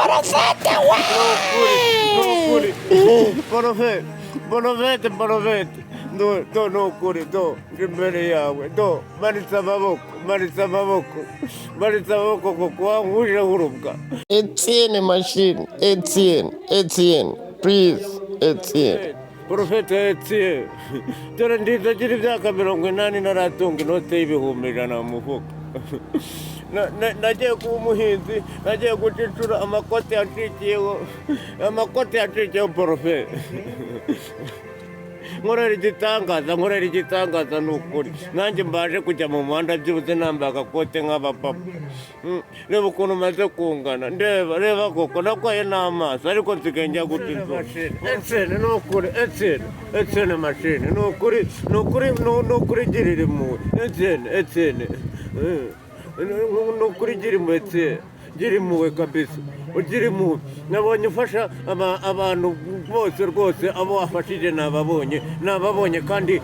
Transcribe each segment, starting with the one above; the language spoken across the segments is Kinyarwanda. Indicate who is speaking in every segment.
Speaker 1: porophet we porophet no kuri imbere yawe manitse amaboko kuko wankuje urubwa.
Speaker 2: Etienne machine, Etienne, please, Etienne.
Speaker 1: Porophet Etienne, dore ndizagira imyaka 80 naratunga inote y'ibihumbi 100 mu mufuka. Nagiye kuba umuhinzi, nagiye gucicura amakoti yacikiyeho porophet. nkorera igitangaza ni ukuri, nanjye mbaje kujya mu muhanda byibuze nambaye agakote nk'abapapa. Reba ukuntu maze kungana, reba koko nakwaye n'amaso ariko nsigaye njya guta inzoga. Etienne ni ukuri, Etienne machine ni ukuri girira impuhwe. Etienne ni ukuri gira impuhwe kabisa, ugira impuhwe. Nabonye ufasha abantu bose rwose, abo wafashije nababonye kandi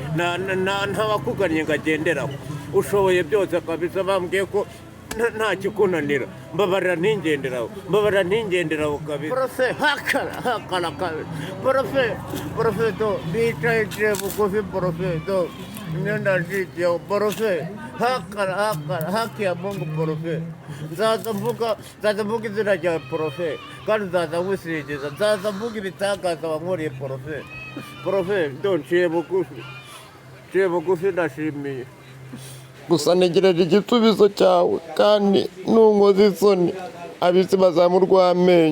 Speaker 1: ntabakugannye ngagenderaho. Ushoboye byose kabisa, bambwiye ko nta kikunanira. Mbabarira ntingenderaho kabisa. Porophet hakara kabisa. Porophet bicaye bugufi. Porophet nenda jikiye porophet hakara haki ya Mungu. Porophet nzaza mvuga izina rya porophet kandi nzaza ngusingiza, nzaza mvuga ibitangaza wankoreye porophet. Nciye bugufi ndashimiye.
Speaker 2: Gusa ntegereje igisubizo cyawe kandi nunkoze isoni abisi bazamurwa amenyo.